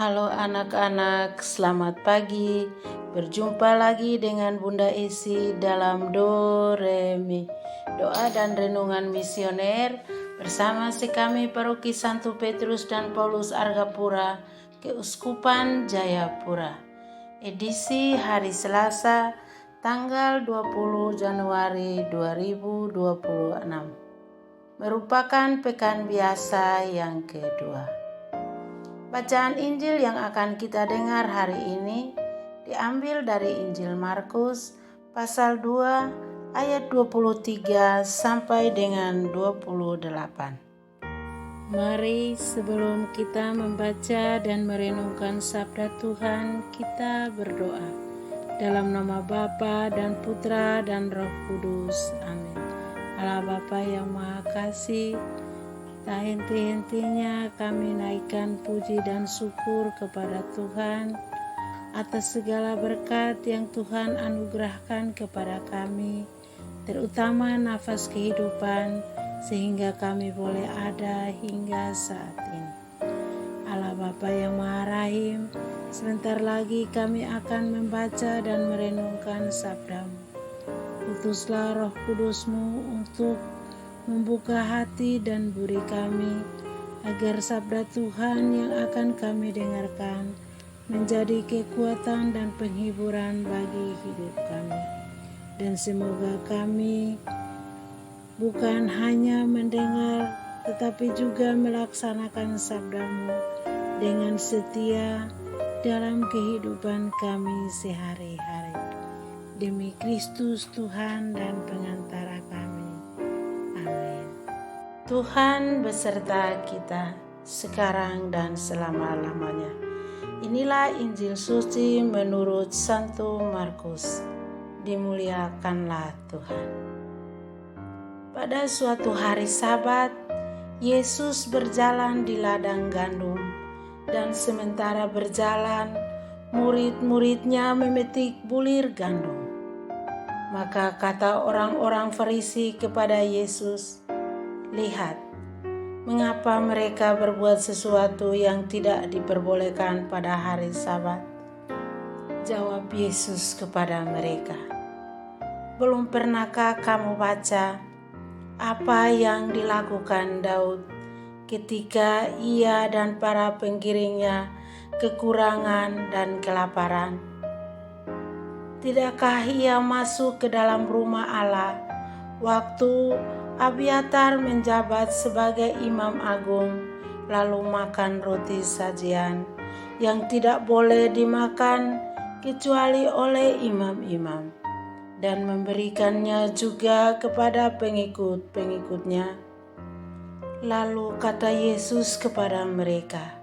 Halo anak-anak, selamat pagi. Berjumpa lagi dengan Bunda Esi dalam Do Re Mi, doa dan renungan misioner bersama si kami Paroki Santo Petrus dan Paulus Argapura, Keuskupan Jayapura. Edisi hari Selasa, tanggal 20 Januari 2026. Merupakan pekan biasa yang kedua. Bacaan Injil yang akan kita dengar hari ini diambil dari Injil Markus pasal 2 ayat 23 sampai dengan 28. Mari sebelum kita membaca dan merenungkan sabda Tuhan, kita berdoa. Dalam nama Bapa dan Putra dan Roh Kudus. Amin. Allah Bapa yang Maha Kasih, tak henti-hentinya kami naikkan puji dan syukur kepada Tuhan atas segala berkat yang Tuhan anugerahkan kepada kami, terutama nafas kehidupan sehingga kami boleh ada hingga saat ini. Allah Bapa yang Maha Rahim, sebentar lagi kami akan membaca dan merenungkan sabda-Mu. Utuslah Roh Kudus-Mu untuk membuka hati dan budi kami, agar sabda Tuhan yang akan kami dengarkan menjadi kekuatan dan penghiburan bagi hidup kami. Dan semoga kami bukan hanya mendengar, tetapi juga melaksanakan sabda-Mu dengan setia dalam kehidupan kami sehari-hari. Demi Kristus Tuhan dan pengantara kami. Amin. Tuhan beserta kita sekarang dan selama-lamanya. Inilah Injil suci menurut Santo Markus. Dimuliakanlah Tuhan. Pada suatu hari Sabat, Yesus berjalan di ladang gandum, dan sementara berjalan, murid-muridnya memetik bulir gandum. Maka kata orang-orang Farisi kepada Yesus, "Lihat, mengapa mereka berbuat sesuatu yang tidak diperbolehkan pada hari Sabat?" Jawab Yesus kepada mereka, "Belum pernahkah kamu baca apa yang dilakukan Daud ketika ia dan para pengiringnya kekurangan dan kelaparan? Tidakkah ia masuk ke dalam rumah Allah waktu Abiatar menjabat sebagai imam agung, lalu makan roti sajian yang tidak boleh dimakan kecuali oleh imam-imam, dan memberikannya juga kepada pengikut-pengikutnya?" Lalu kata Yesus kepada mereka,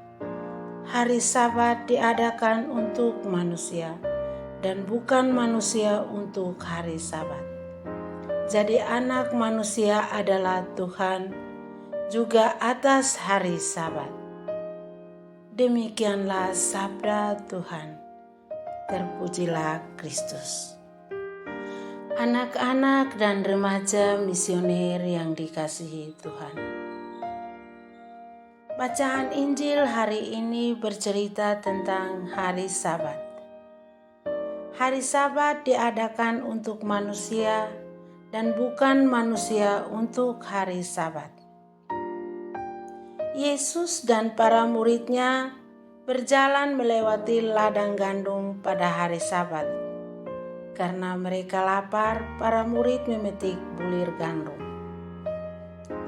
"Hari Sabat diadakan untuk manusia, dan bukan manusia untuk hari Sabat. Jadi Anak Manusia adalah Tuhan juga atas hari Sabat." Demikianlah sabda Tuhan. Terpujilah Kristus. Anak-anak dan remaja misioner yang dikasihi Tuhan. Bacaan Injil hari ini bercerita tentang hari Sabat. Hari Sabat diadakan untuk manusia dan bukan manusia untuk hari Sabat. Yesus dan para muridnya berjalan melewati ladang gandum pada hari Sabat. Karena mereka lapar, para murid memetik bulir gandum.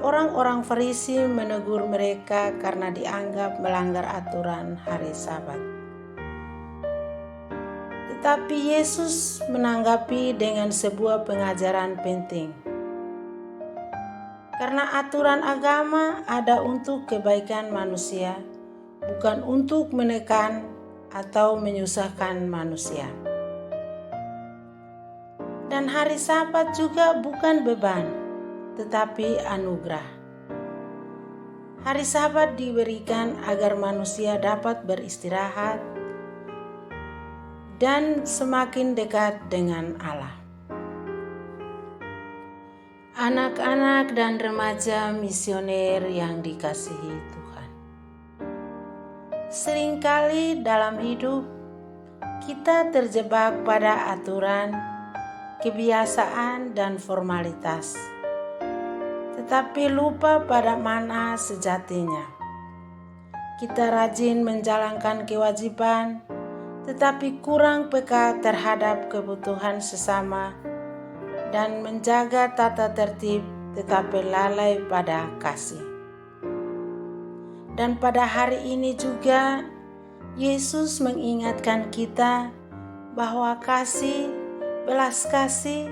Orang-orang Farisi menegur mereka karena dianggap melanggar aturan hari Sabat. Tetapi Yesus menanggapi dengan sebuah pengajaran penting. Karena aturan agama ada untuk kebaikan manusia, bukan untuk menekan atau menyusahkan manusia. Dan hari Sabat juga bukan beban, tetapi anugerah. Hari Sabat diberikan agar manusia dapat beristirahat dan semakin dekat dengan Allah. Anak-anak dan remaja misioner yang dikasihi Tuhan. Seringkali dalam hidup kita terjebak pada aturan, kebiasaan, dan formalitas, tetapi lupa pada makna sejatinya. Kita rajin menjalankan kewajiban, tetapi kurang peka terhadap kebutuhan sesama dan menjaga tata tertib, tetapi lalai pada kasih. Dan pada hari ini juga, Yesus mengingatkan kita bahwa kasih, belas kasih,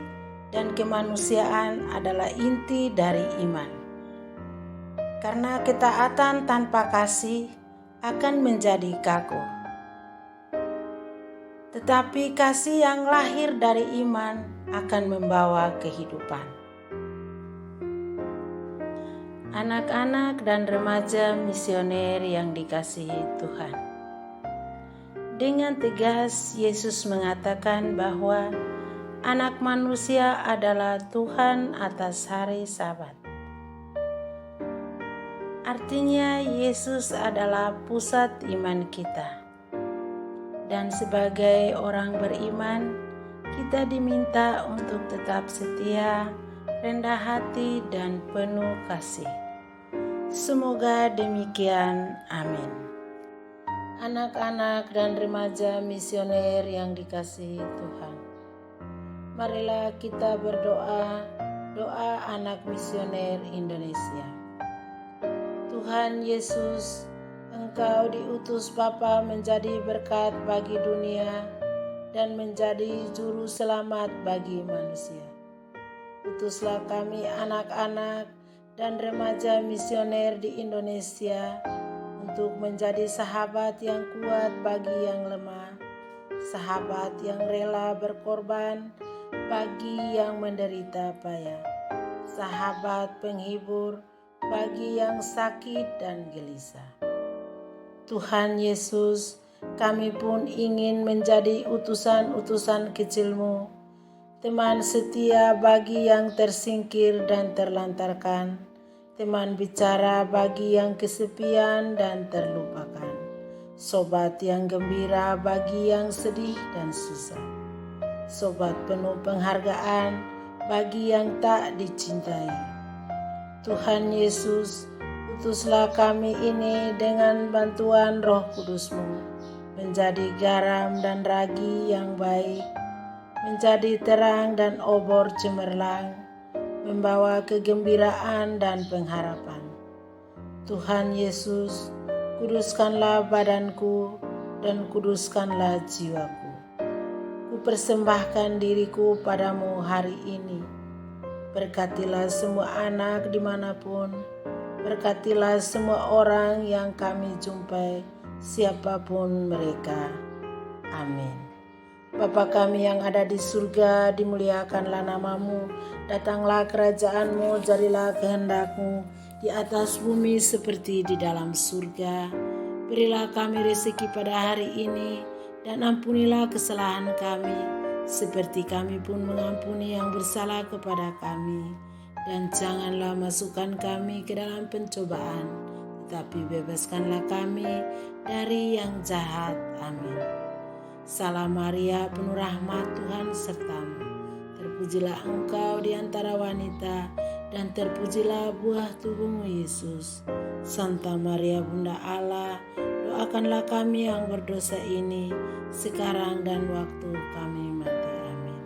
dan kemanusiaan adalah inti dari iman. Karena ketaatan tanpa kasih akan menjadi kaku. Tetapi kasih yang lahir dari iman akan membawa kehidupan. Anak-anak dan remaja misioner yang dikasihi Tuhan. Dengan tegas Yesus mengatakan bahwa Anak Manusia adalah Tuhan atas hari Sabat. Artinya Yesus adalah pusat iman kita. Dan sebagai orang beriman, kita diminta untuk tetap setia, rendah hati, dan penuh kasih. Semoga demikian. Amin. Anak-anak dan remaja misioner yang dikasihi Tuhan, marilah kita berdoa, doa anak misioner Indonesia. Tuhan Yesus, Engkau diutus Bapa menjadi berkat bagi dunia dan menjadi juru selamat bagi manusia. Utuslah kami anak-anak dan remaja misioner di Indonesia untuk menjadi sahabat yang kuat bagi yang lemah, sahabat yang rela berkorban bagi yang menderita payah, sahabat penghibur bagi yang sakit dan gelisah. Tuhan Yesus, kami pun ingin menjadi utusan-utusan kecil-Mu, teman setia bagi yang tersingkir dan terlantarkan, teman bicara bagi yang kesepian dan terlupakan, sobat yang gembira bagi yang sedih dan susah, sobat penuh penghargaan bagi yang tak dicintai. Tuhan Yesus, utuslah kami ini dengan bantuan Roh Kudus-Mu, menjadi garam dan ragi yang baik, menjadi terang dan obor cemerlang, membawa kegembiraan dan pengharapan. Tuhan Yesus, kuduskanlah badanku dan kuduskanlah jiwaku. Kupersembahkan diriku padamu hari ini. Berkatilah semua anak dimanapun, berkatilah semua orang yang kami jumpai, siapapun mereka. Amin. Bapa kami yang ada di surga, dimuliakanlah namamu, datanglah kerajaan-Mu, jadilah kehendak-Mu di atas bumi seperti di dalam surga. Berilah kami rezeki pada hari ini, dan ampunilah kesalahan kami, seperti kami pun mengampuni yang bersalah kepada kami. Dan janganlah masukkan kami ke dalam pencobaan, tetapi bebaskanlah kami dari yang jahat. Amin. Salam Maria, penuh rahmat, Tuhan sertamu. Terpujilah engkau di antara wanita, dan terpujilah buah tubuhmu Yesus. Santa Maria Bunda Allah, doakanlah kami yang berdosa ini, sekarang dan waktu kami mati. Amin.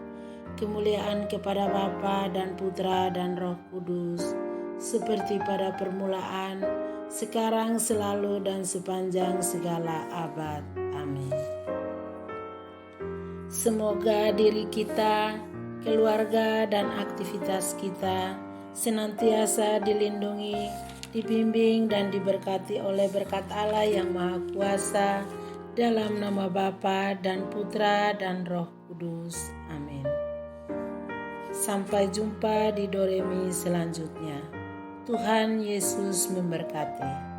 Kemuliaan kepada Bapa dan Putra dan Roh Kudus, seperti pada permulaan, sekarang, selalu, dan sepanjang segala abad. Amin. Semoga diri kita, keluarga, dan aktivitas kita senantiasa dilindungi, dibimbing, dan diberkati oleh berkat Allah yang Maha Kuasa, dalam nama Bapa dan Putra dan Roh Kudus. Amin. Sampai jumpa di Doremi selanjutnya. Tuhan Yesus memberkati.